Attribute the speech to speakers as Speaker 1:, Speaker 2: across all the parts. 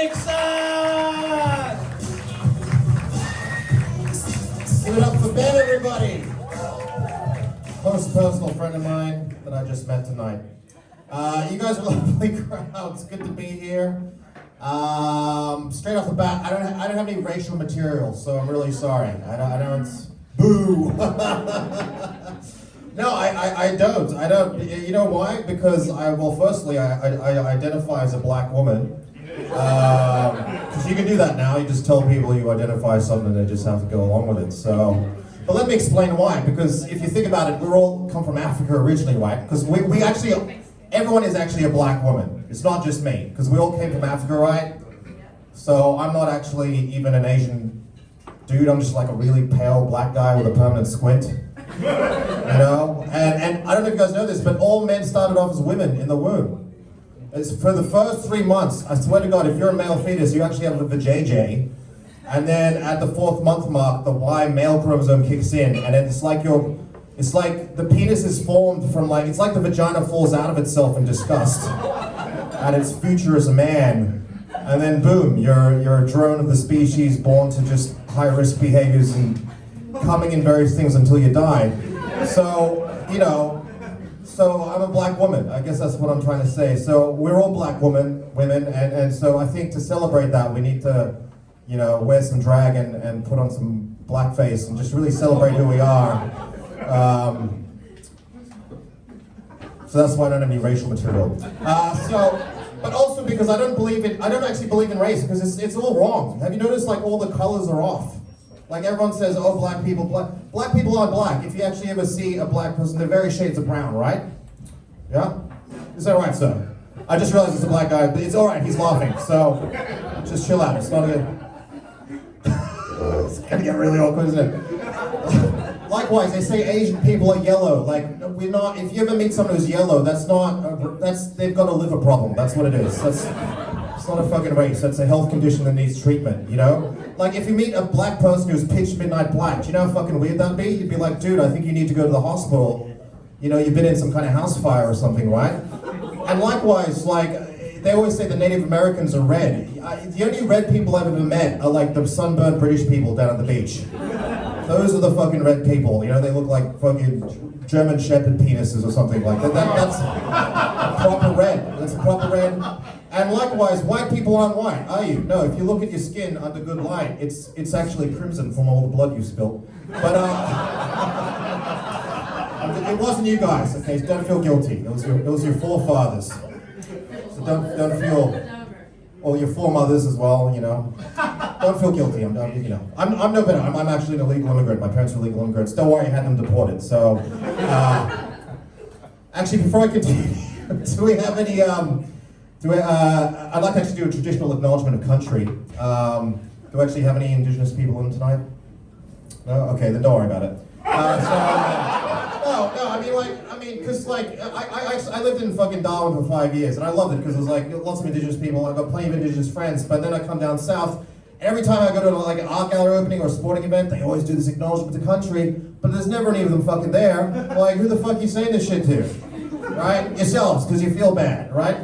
Speaker 1: Give it up for Ben, everybody. Close personal friend of mine that I just met tonight. You guys are a lovely crowd. It's good to be here. Straight off the bat, I don't have any racial material, so I'm really sorry. I don't. Boo. No, I don't. You know why? Because firstly, I identify as a black woman. Because you can do that now. You just tell people you identify as something, and they just have to go along with it. So, but let me explain why. Because if you think about it, we all come from Africa originally, right? Because we actually, everyone is actually a black woman. It's not just me. Because we all came from Africa, right? So I'm not actually even an Asian dude. I'm just like a really pale black guy with a permanent squint. You know? And I don't know if you guys know this, but all men started off as women in the womb. It's for the first 3 months, I swear to God, if you're a male fetus, you actually have the vajayjay. And then at the 4th month mark, the Y male chromosome kicks in, and it's like the penis is formed from it's like the vagina falls out of itself in disgust at its future as a man. And then boom, you're a drone of the species born to just high-risk behaviors and coming in various things until you die. So, you know, so I'm a black woman. I guess that's what I'm trying to say. So we're all black women, and so I think to celebrate that, we need to, you know, wear some drag and put on some blackface and just really celebrate who we are. So that's why I don't have any racial material. But also because I don't actually believe in race, because it's all wrong. Have you noticed all the colors are off? Like everyone says, oh, black people aren't black. If you actually ever see a black person, they're various shades of brown, right? Yeah? Is that right, sir? I just realized it's a black guy, but it's all right, he's laughing, so just chill out. It's not it's gonna get really awkward, isn't it? Likewise, they say Asian people are yellow. We're not, if you ever meet someone who's yellow, they've got a liver problem. That's what it is. It's not a fucking race. That's a health condition that needs treatment, you know? If you meet a black person who's pitch midnight black, do you know how fucking weird that'd be? You'd be like, dude, I think you need to go to the hospital. You know, you've been in some kind of house fire or something, right? And likewise, they always say the Native Americans are red. The only red people I've ever met are the sunburned British people down at the beach. Those are the fucking red people, you know, they look like fucking German Shepherd penises or something like that. That's proper red. That's proper red. And likewise, white people aren't white, are you? No, if you look at your skin under good light, it's actually crimson from all the blood you spilled. But it wasn't you guys, okay? So don't feel guilty. It was your forefathers. So don't feel, or your foremothers as well, you know. Don't feel guilty. I'm no better. I'm actually an illegal immigrant. My parents are illegal immigrants. Don't worry, I had them deported. So, actually, before I continue, do we have any? I'd like to actually do a traditional acknowledgement of country. Do we actually have any Indigenous people in tonight? No? Okay, then don't worry about it. Because I lived in fucking Darwin for 5 years, and I loved it because it was lots of Indigenous people. I've got plenty of Indigenous friends, but then I come down south. Every time I go to an art gallery opening or a sporting event, they always do this acknowledgement of country, but there's never any of them fucking there. Who the fuck are you saying this shit to? Right? Yourselves, because you feel bad, right?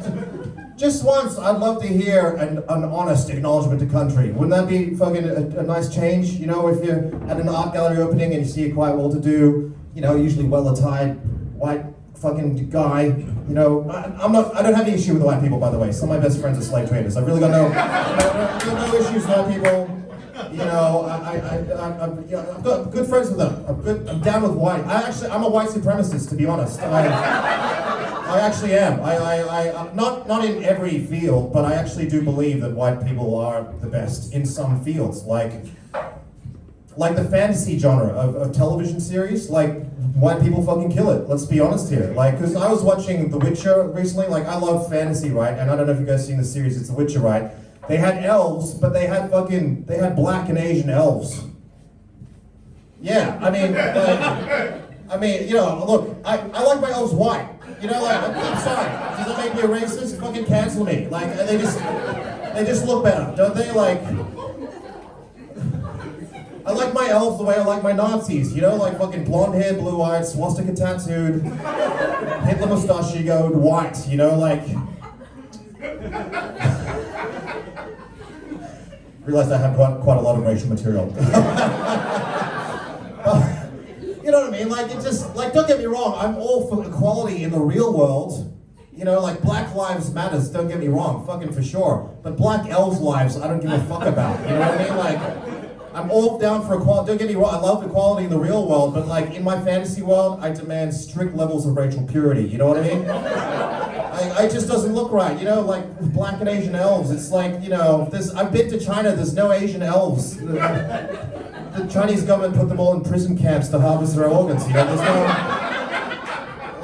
Speaker 1: Just once, I'd love to hear an honest acknowledgement to country. Wouldn't that be fucking a nice change? You know, if you're at an art gallery opening and you see a quite well-to-do, you know, usually well-attired white fucking guy, you know, I don't have any issue with white people, by the way. Some of my best friends are slave traders. I've really got no issues with white people. You know, I've got good friends with them. I'm down with white. I'm a white supremacist, to be honest. I actually am. Not in every field, but I actually do believe that white people are the best in some fields, like the fantasy genre of television series. White people fucking kill it. Let's be honest here. Because I was watching The Witcher recently. I love fantasy, right? And I don't know if you guys seen the series. It's The Witcher, right? They had elves, but they had black and Asian elves. Yeah, you know, look, I like my elves white. You know, I'm sorry. Does that make me a racist? Fucking cancel me. They just look better, don't they? I like my elves the way I like my Nazis, you know, fucking blonde hair, blue eyed, swastika tattooed, Hitler mustachioed, white, you know, Realized I have quite a lot of racial material. You know what I mean? Like, it just, like, don't get me wrong, I'm all for equality in the real world. You know, like, Black Lives Matters, don't get me wrong, fucking for sure. But Black elves' lives, I don't give a fuck about. You know what I mean? Like, I'm all down for equality. Don't get me wrong, I love equality in the real world, but like, in my fantasy world, I demand strict levels of racial purity. You know what I mean? It just doesn't look right. You know, like, with Black and Asian elves, it's like, you know, I've been to China, there's no Asian elves. The Chinese government put them all in prison camps to harvest their organs. You know, there's no,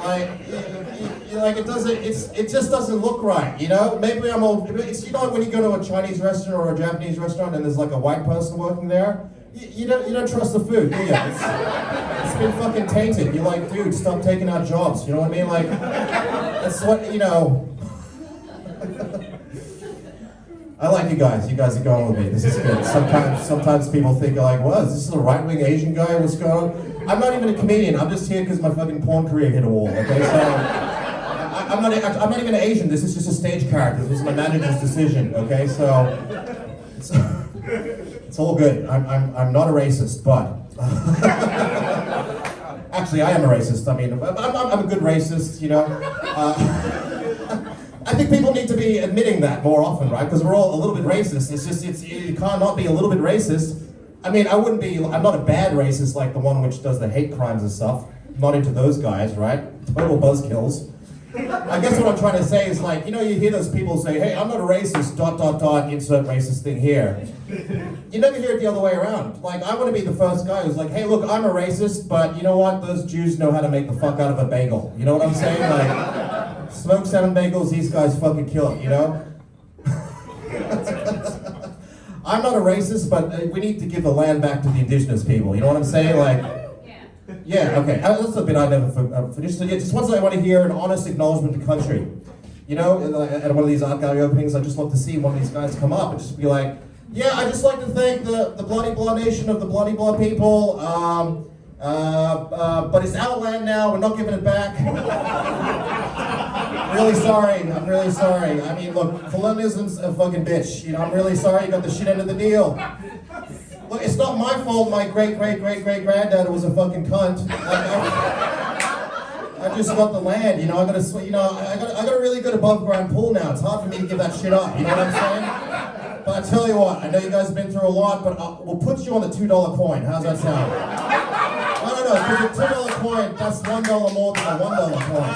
Speaker 1: like, it just doesn't look right. You know, maybe I'm all. It's, you know, when you go to a Chinese restaurant or a Japanese restaurant and there's like a white person working there, you don't trust the food, do you? It's been fucking tainted. You're like, dude, stop taking our jobs. You know what I mean? Like, that's what, you know. I like you guys. You guys are going with me. This is good. Sometimes people think like, what, is this a right-wing Asian guy? What's going on? I'm not even a comedian. I'm just here because my fucking porn career hit a wall. Okay, so I'm not even Asian. This is just a stage character. This was my manager's decision. Okay, so it's all good. I'm not a racist, but actually I am a racist. I mean, I'm a good racist. You know. I think people need to be admitting that more often, right? Because we're all a little bit racist. It's just, you can't not be a little bit racist. I mean, I'm not a bad racist like the one which does the hate crimes and stuff. I'm not into those guys, right? Total buzzkills. I guess what I'm trying to say is like, you know, you hear those people say, hey, I'm not a racist, ... insert racist thing here. You never hear it the other way around. Like, I want to be the first guy who's like, hey, look, I'm a racist, but you know what? Those Jews know how to make the fuck out of a bagel. You know what I'm saying? Like, smoke 7 bagels, these guys fucking kill it, you know? I'm not a racist, but we need to give the land back to the Indigenous people, you know what I'm saying? Like, yeah, okay, that's a bit I never finished. So yeah, just once I want to hear an honest acknowledgement to country. You know, at one of these art gallery openings, I just love to see one of these guys come up and just be like, yeah, I'd just like to thank the bloody blah nation of the bloody blah people, but it's our land now, we're not giving it back. I'm really sorry. I mean, look, colonialism's a fucking bitch. You know, I'm really sorry you got the shit end of the deal. Look, it's not my fault my great-great-great-great-granddad was a fucking cunt. I just got the land, you know, I got a really good above ground pool now. It's hard for me to give that shit up, you know what I'm saying? But I tell you what, I know you guys have been through a lot, but we'll put you on the $2 coin. How's that sound? No, because the $2 coin, that's $1 more than a $1 coin.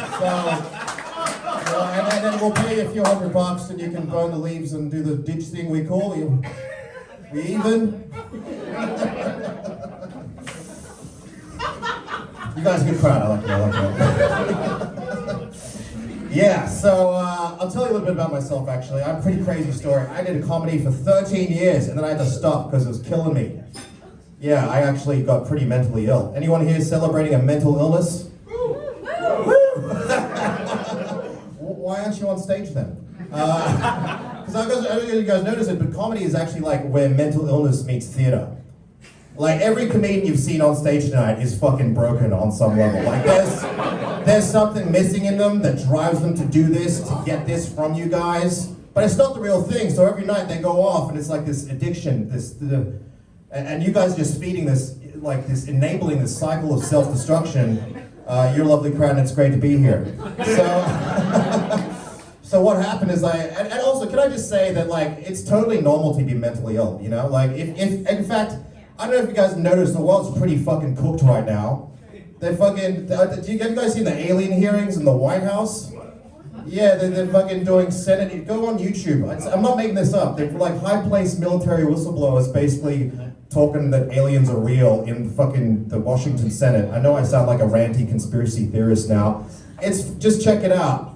Speaker 1: So, and then we'll pay you a few $100 and you can burn the leaves and do the ditch thing we call you. We even? You guys are a good crowd, I like that. Yeah, so I'll tell you a little bit about myself actually. I'm a pretty crazy story. I did a comedy for 13 years and then I had to stop because it was killing me. Yeah, I actually got pretty mentally ill. Anyone here celebrating a mental illness? Why aren't you on stage then? Because I don't know if you guys notice it, but comedy is actually like where mental illness meets theater. Like every comedian you've seen on stage tonight is fucking broken on some level. Like there's something missing in them that drives them to do this, to get this from you guys. But it's not the real thing, so every night they go off and it's like this addiction, and you guys are just feeding this, like this, enabling this cycle of self-destruction. You're a lovely crowd and it's great to be here. So what happened is and also can I just say that like, it's totally normal to be mentally ill, you know? Like if in fact, I don't know if you guys noticed, the world's pretty fucking cooked right now. They're fucking, have you guys seen the alien hearings in the White House? Yeah, they're fucking doing Senate, go on YouTube. I'm not making this up. They're like high-placed military whistleblowers basically talking that aliens are real in fucking the Washington Senate. I know I sound like a ranty conspiracy theorist now. Just check it out.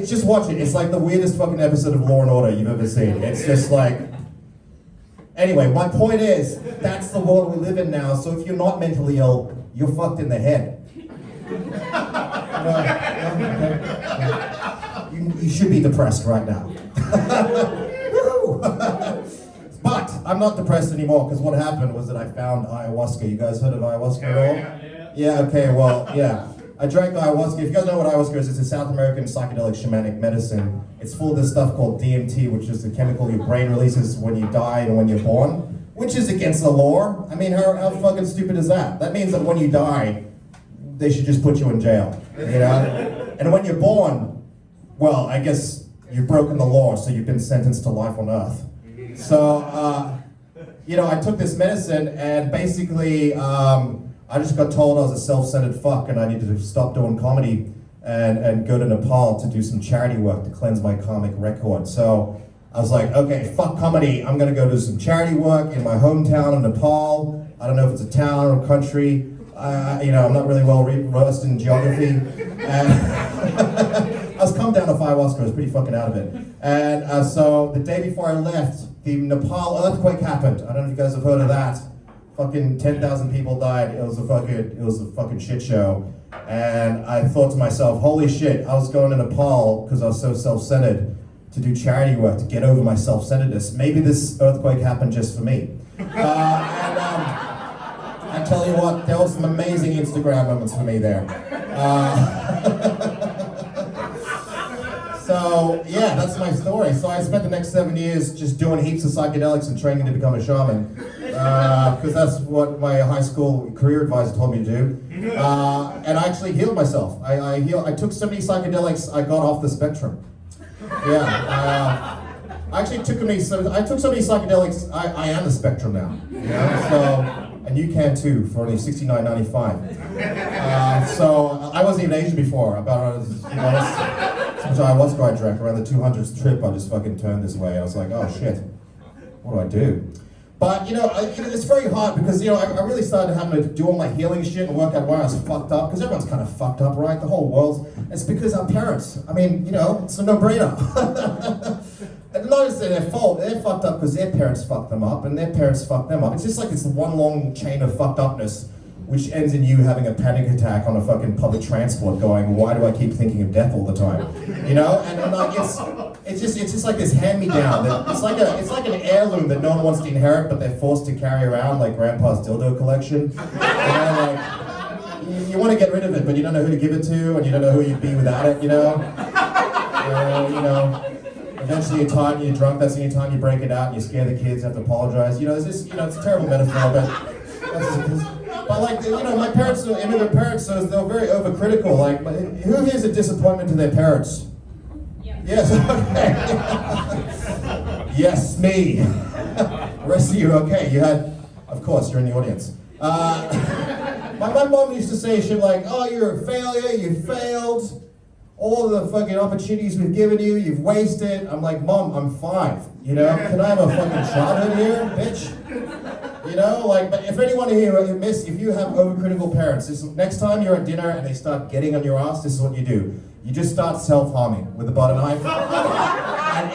Speaker 1: Just watch it. It's like the weirdest fucking episode of Law and Order you've ever seen. It's just like, anyway, my point is, that's the world we live in now, so if you're not mentally ill, you're fucked in the head. You should be depressed right now. But I'm not depressed anymore, because what happened was that I found ayahuasca. You guys heard of ayahuasca at all? Yeah, okay, well, yeah. I drank ayahuasca. If you guys know what ayahuasca is, it's a South American psychedelic shamanic medicine. It's full of this stuff called DMT, which is the chemical your brain releases when you die and when you're born, which is against the law. I mean, how fucking stupid is that? That means that when you die, they should just put you in jail, you know? And when you're born, well, I guess you've broken the law, so you've been sentenced to life on Earth. So, you know, I took this medicine, and basically, I just got told I was a self-centered fuck and I needed to stop doing comedy and go to Nepal to do some charity work to cleanse my karmic record. So I was like, okay, fuck comedy. I'm gonna go do some charity work in my hometown of Nepal. I don't know if it's a town or a country. You know, I'm not really well versed in geography. And I was come down to ayahuasca, I was pretty fucking out of it. And so the day before I left, the Nepal earthquake happened. I don't know if you guys have heard of that. Fucking 10,000 people died. It was a fucking shit show. And I thought to myself, holy shit, I was going to Nepal because I was so self-centered to do charity work, to get over my self-centeredness. Maybe this earthquake happened just for me. I tell you what, there was some amazing Instagram moments for me there. So, yeah, that's my story. So I spent the next 7 years just doing heaps of psychedelics and training to become a shaman. Because that's what my high school career advisor told me to do. And I actually healed myself. I took so many psychedelics, I got off the spectrum. Yeah. I actually took so many psychedelics, I am the spectrum now. Yeah? So, and you can too, for only $69.95. So I wasn't even Asian before. Since ayahuasca I drank around the 200th trip, I just fucking turned this way. I was like, oh shit, what do I do? But, you know, it's very hard because, you know, I really started having to do all my healing shit and work out where I was fucked up, because everyone's kind of fucked up, right? The whole world's, it's because our parents. I mean, you know, it's a no-brainer. And not as their fault, they're fucked up because their parents fucked them up and their parents fucked them up. It's just like it's one long chain of fucked upness, which ends in you having a panic attack on a fucking public transport going, why do I keep thinking of death all the time? You know? And like, it's just like this hand-me-down. It's like an heirloom that no one wants to inherit, but they're forced to carry around, like grandpa's dildo collection. You know, like, you want to get rid of it, but you don't know who to give it to, and you don't know who you'd be without it, you know? You know, eventually you're tired and you're drunk, that's the only time you break it out and you scare the kids, have to apologize. You know, it's just, you know, it's a terrible metaphor, but like, you know, my parents, immigrant parents, so they were very overcritical. Like, who here's a disappointment to their parents? Yeah. Yes, okay. Yes, me. The rest of you, okay. You had, of course, you're in the audience. My mom used to say shit like, oh, you're a failure, you failed. All the fucking opportunities we've given you, you've wasted. I'm like, Mom, I'm 5. You know, can I have a fucking childhood here, bitch? You know, like, but if anyone here, if you have overcritical parents, next time you're at dinner and they start getting on your ass, this is what you do. You just start self-harming with a butter knife. And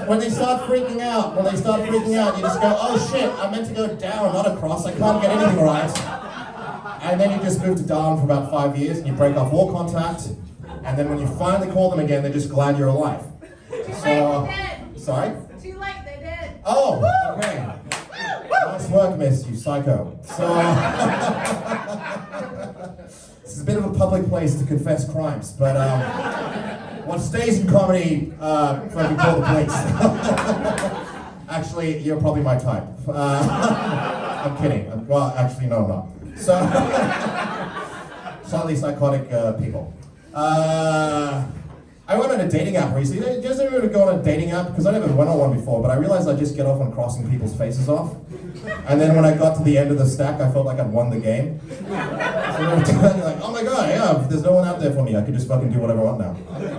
Speaker 1: when they start freaking out, you just go, oh shit, I meant to go down, not across, I can't get anything right. And then you just move to down for about 5 years and you break off all contact. And then when you finally call them again, they're just glad you're alive. So, sorry?
Speaker 2: Too late, they're dead.
Speaker 1: Oh, okay. Nice work, miss, you psycho. So, this is a bit of a public place to confess crimes, but what stays in comedy, fucking call the police. Actually, you're probably my type. I'm kidding. Well, actually, no, I'm not. So, slightly psychotic people. I went on a dating app recently. Did you guys ever go on a dating app? Because I never went on one before, but I realized I just get off on crossing people's faces off. And then when I got to the end of the stack, I felt like I'd won the game. So you're like, oh my god, yeah, there's no one out there for me. I could just fucking do whatever I want now.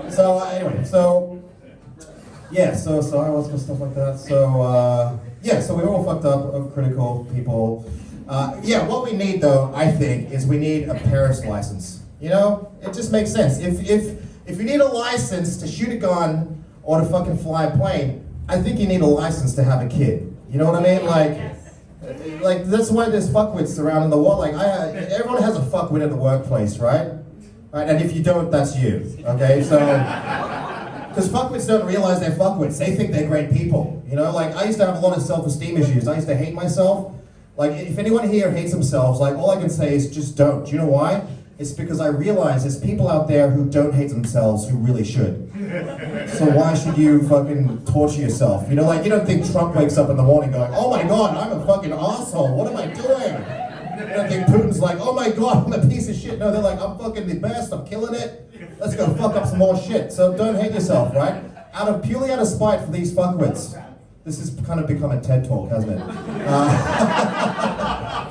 Speaker 1: So anyway, so I was and stuff like that. So so we're all fucked up, of critical people. What we need though, I think, is we need a Paris license. You know, it just makes sense. If you need a license to shoot a gun or to fucking fly a plane, I think you need a license to have a kid. You know what I mean? Like that's why there's fuckwits around in the world. Like everyone has a fuckwit at the workplace, right? Right? And if you don't, that's you. Okay, so because fuckwits don't realize they're fuckwits. They think they're great people. You know, like I used to have a lot of self-esteem issues. I used to hate myself. Like if anyone here hates themselves, like all I can say is just don't. Do you know why? it's because I realize there's people out there who don't hate themselves who really should. So why should you fucking torture yourself? You know, like, you don't think Trump wakes up in the morning going, oh my God, I'm a fucking asshole, what am I doing? You don't think Putin's like, oh my God, I'm a piece of shit. No, they're like, I'm fucking the best, I'm killing it. Let's go fuck up some more shit. So don't hate yourself, right? Purely out of spite for these fuckwits. This has kind of become a TED talk, hasn't it?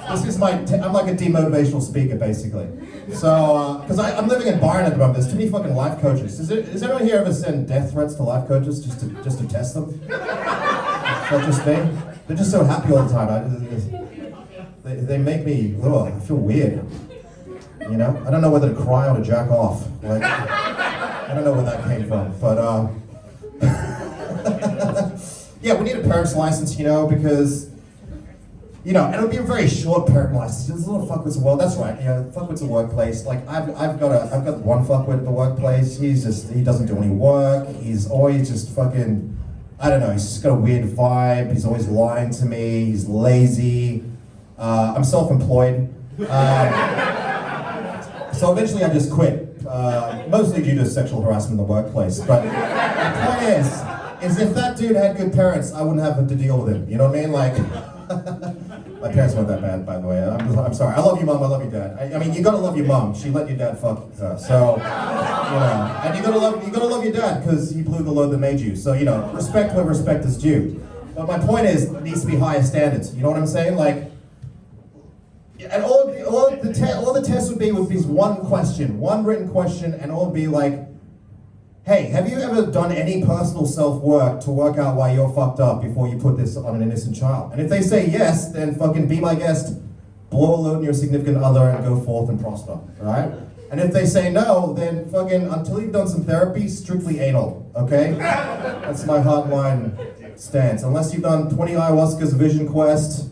Speaker 1: This is I'm like a demotivational speaker, basically. So, because I'm living in Byron at the moment, there's too many fucking life coaches. Does anyone here ever send death threats to life coaches just to test them? Is that just me? They're just so happy all the time. They make me, I feel weird. You know? I don't know whether to cry or to jack off. Like, I don't know where that came from, but yeah, we need a parent's license, you know, because, you know, and it'll be a very short parent license. There's a little fuckwits in the world. That's right, you know, fuckwits in the workplace. Like, I've got one fuckwit at the workplace. He doesn't do any work. He's always just fucking, I don't know, he's just got a weird vibe. He's always lying to me. He's lazy. I'm self-employed. So eventually I just quit, mostly due to sexual harassment in the workplace. But the point is if that dude had good parents, I wouldn't have to deal with him. You know what I mean? Like, my parents weren't that bad, by the way. I'm sorry. I love you, Mom. I love your dad. I mean, you gotta love your mom. She let your dad fuck her. So, you know, and you gotta love your dad because he blew the load that made you. So, you know, respect where respect is due. But my point is, it needs to be higher standards. You know what I'm saying? Like, and all the tests would be with this one question, one written question, and all would be like, hey, have you ever done any personal self-work to work out why you're fucked up before you put this on an innocent child? And if they say yes, then fucking be my guest, blow a load on your significant other, and go forth and prosper, right? And if they say no, then fucking, until you've done some therapy, strictly anal, okay? That's my hardline stance. Unless you've done 20 ayahuascas, Vision Quest,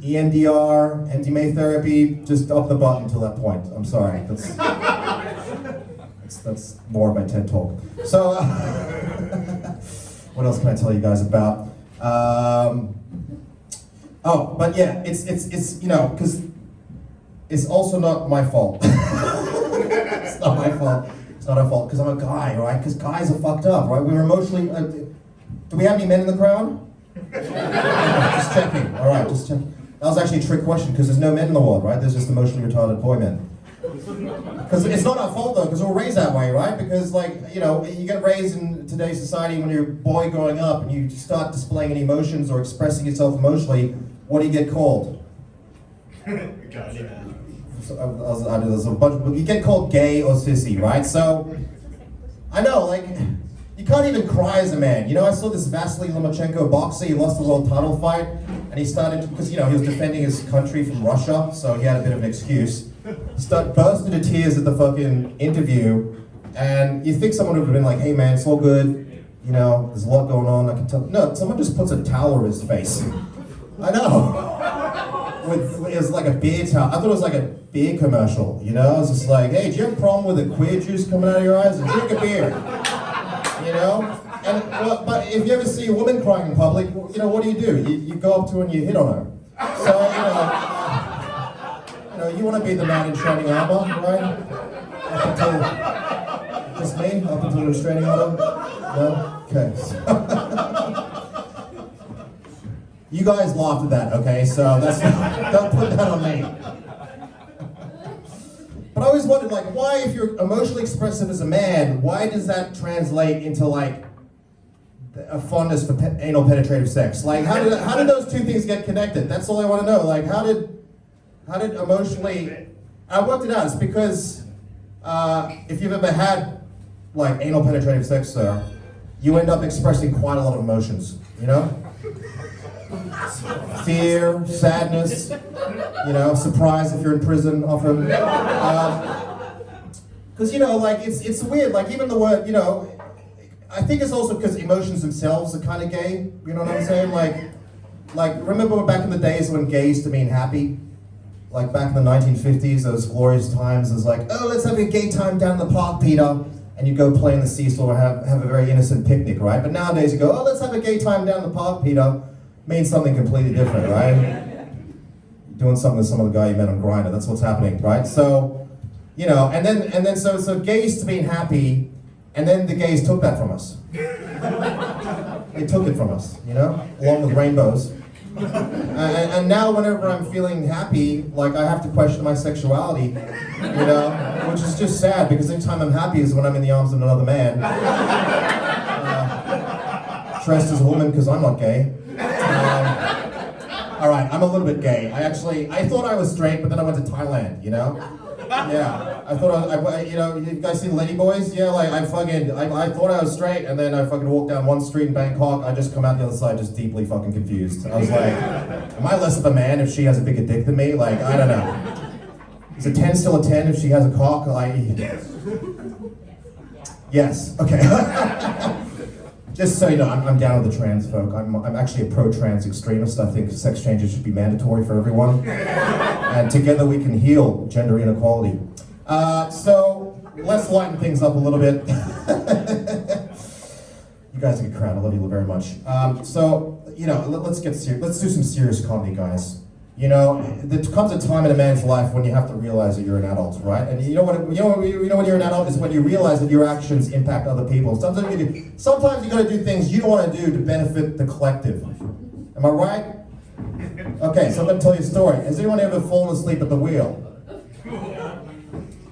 Speaker 1: EMDR, MDMA therapy, just up the butt until that point. I'm sorry. That's more of my TED talk. So, what else can I tell you guys about? Oh, but yeah, it's you know, because it's also not my fault. It's not my fault. It's not our fault because I'm a guy, right? Because guys are fucked up, right? We're emotionally. Do we have any men in the crowd? Just checking. All right, just checking. That was actually a trick question because there's no men in the world, right? There's just emotionally retarded boy men. Because it's not our fault though, because we're raised that way, right? Because, like, you know, you get raised in today's society when you're a boy growing up and you start displaying any emotions or expressing yourself emotionally, what do you get called? There's a bunch, you get called gay or sissy, right? So, I know, like, you can't even cry as a man. You know, I saw this Vasily Lomachenko boxer, he lost the world title fight, and he started, because, you know, he was defending his country from Russia, so he had a bit of an excuse. Burst into tears at the fucking interview, and you think someone would have been like, hey man, it's all good, you know, there's a lot going on, I can tell. No, someone just puts a towel over his face. I know. It was like a beer towel. I thought it was like a beer commercial, you know? It was just like, hey, do you have a problem with the queer juice coming out of your eyes? Drink a beer, you know? And, well, but if you ever see a woman crying in public, you know, what do? You go up to her and you hit on her. So, you know, you want to be the man in shining armor, right? Up until, just me? Up until the restraining order? No? Okay. You guys laughed at that, okay? So don't put that on me. But I always wondered, like, why, if you're emotionally expressive as a man, why does that translate into, like, a fondness for anal penetrative sex? Like, how did those two things get connected? That's all I want to know. Like, how did emotionally, I worked it out. It's because if you've ever had, like, anal penetrative sex, sir, you end up expressing quite a lot of emotions, you know? Fear, sadness, you know, surprise if you're in prison often. Because, you know, like, it's weird, like, even the word, you know, I think it's also because emotions themselves are kind of gay, you know what I'm saying? Like, remember back in the days when gay used to mean happy? Like back in the 1950s, those glorious times, it was like, oh, let's have a gay time down in the park, Peter. And you go play in the seesaw or have a very innocent picnic, right? But nowadays you go, oh, let's have a gay time down in the park, Peter. Means something completely different, right? Doing something with some other guy you met on Grindr, that's what's happening, right? So, You know, and then so gays to being happy, and then the gays took that from us. They took it from us, you know, along with rainbows. And now whenever I'm feeling happy, like I have to question my sexuality, you know, which is just sad because anytime I'm happy is when I'm in the arms of another man. Dressed as a woman because I'm not gay. All right, I'm a little bit gay. I thought I was straight, but then I went to Thailand, you know? Yeah, I thought you know, you guys seen Lady Boys? Yeah, like I thought I was straight, and then I fucking walked down one street in Bangkok. I just come out the other side just deeply fucking confused. I was like, am I less of a man if she has a bigger dick than me? Like, I don't know. Is a 10 still a 10 if she has a cock? Like, yes, okay. Just so you know, I'm down with the trans folk. I'm actually a pro-trans extremist. I think sex changes should be mandatory for everyone. And together we can heal gender inequality. So, let's lighten things up a little bit. You guys are a good crowd. I love you very much. So, you know, let's get serious. Let's do some serious comedy, guys. You know, there comes a time in a man's life when you have to realize that you're an adult, right? And you know when you're an adult is when you realize that your actions impact other people. Sometimes you got to do things you don't want to do to benefit the collective. Am I right? Okay, so I'm going to tell you a story. Has anyone ever fallen asleep at the wheel?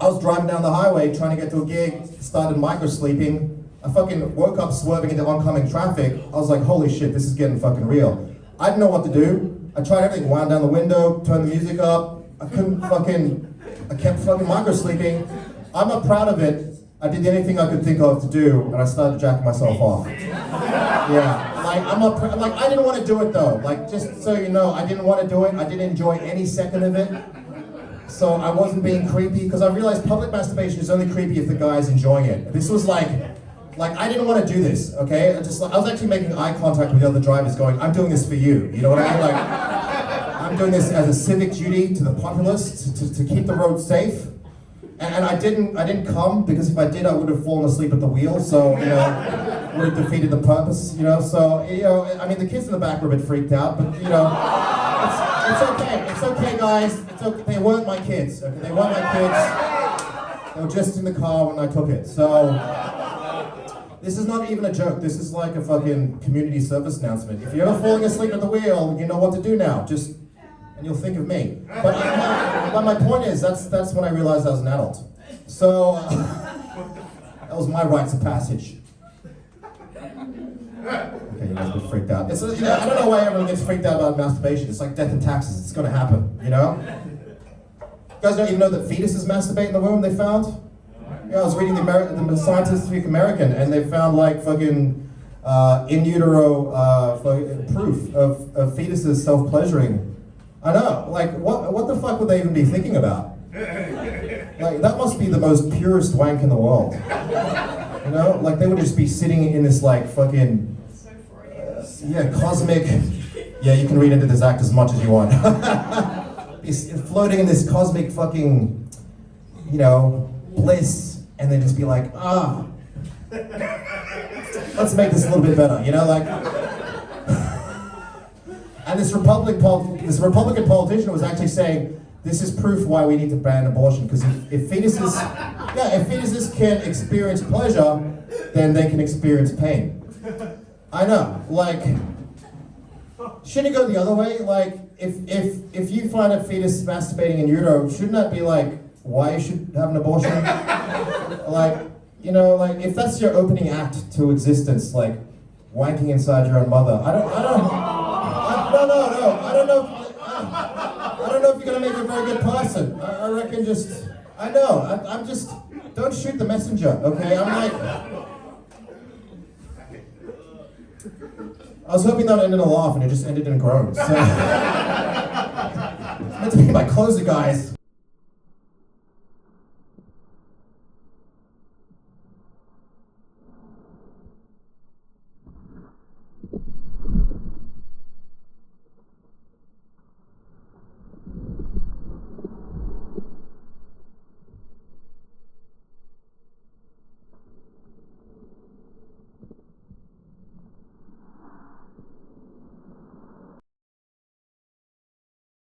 Speaker 1: I was driving down the highway trying to get to a gig, started micro-sleeping. I fucking woke up swerving into oncoming traffic. I was like, holy shit, this is getting fucking real. I didn't know what to do. I tried everything, wound down the window, turned the music up. I kept fucking micro-sleeping. I'm not proud of it. I did anything I could think of to do, and I started jacking myself off. Yeah, like I didn't want to do it though. Like, just so you know, I didn't want to do it. I didn't enjoy any second of it. So I wasn't being creepy, because I realized public masturbation is only creepy if the guy's enjoying it. This was like I didn't want to do this, okay? I was actually making eye contact with the other drivers going, I'm doing this for you. You know what I mean? Like, I'm doing this as a civic duty to the populace, to keep the road safe. And I didn't come, because if I did, I would have fallen asleep at the wheel, so, you know, would have defeated the purpose, you know? So, you know, I mean, the kids in the back were a bit freaked out, but, you know, it's okay. It's okay, guys. It's okay. They weren't my kids, okay? They weren't my kids. They were just in the car when I took it, so... This is not even a joke. This is like a fucking community service announcement. If you're ever falling asleep at the wheel, you know what to do now. And you'll think of me. But my point is, that's when I realized I was an adult. So, that was my rites of passage. Okay, you guys get freaked out. You know, I don't know why everyone gets freaked out about masturbation. It's like death and taxes. It's gonna happen, you know? You guys don't even know that fetuses masturbate in the womb, they found? Yeah, I was reading the Scientific American, and they found like fucking in utero proof of fetuses self-pleasuring. I know, like what the fuck would they even be thinking about? Like, that must be the most purest wank in the world. You know, like they would just be sitting in this like fucking cosmic. Yeah, you can read into this act as much as you want. Floating in this cosmic fucking, you know, bliss. And then just be like, let's make this a little bit better, you know, like. And this Republican politician was actually saying, this is proof why we need to ban abortion, because if fetuses can experience pleasure, then they can experience pain. I know, like, shouldn't it go the other way? Like, if you find a fetus masturbating in utero, shouldn't that be like why you should have an abortion? Like, you know, like if that's your opening act to existence, like wanking inside your own mother, I don't know if you're gonna make a very good person. I reckon I'm just, don't shoot the messenger, okay? I'm like, I was hoping that would end in a laugh, and it just ended in a groan. So, it's meant to be my closer, guys.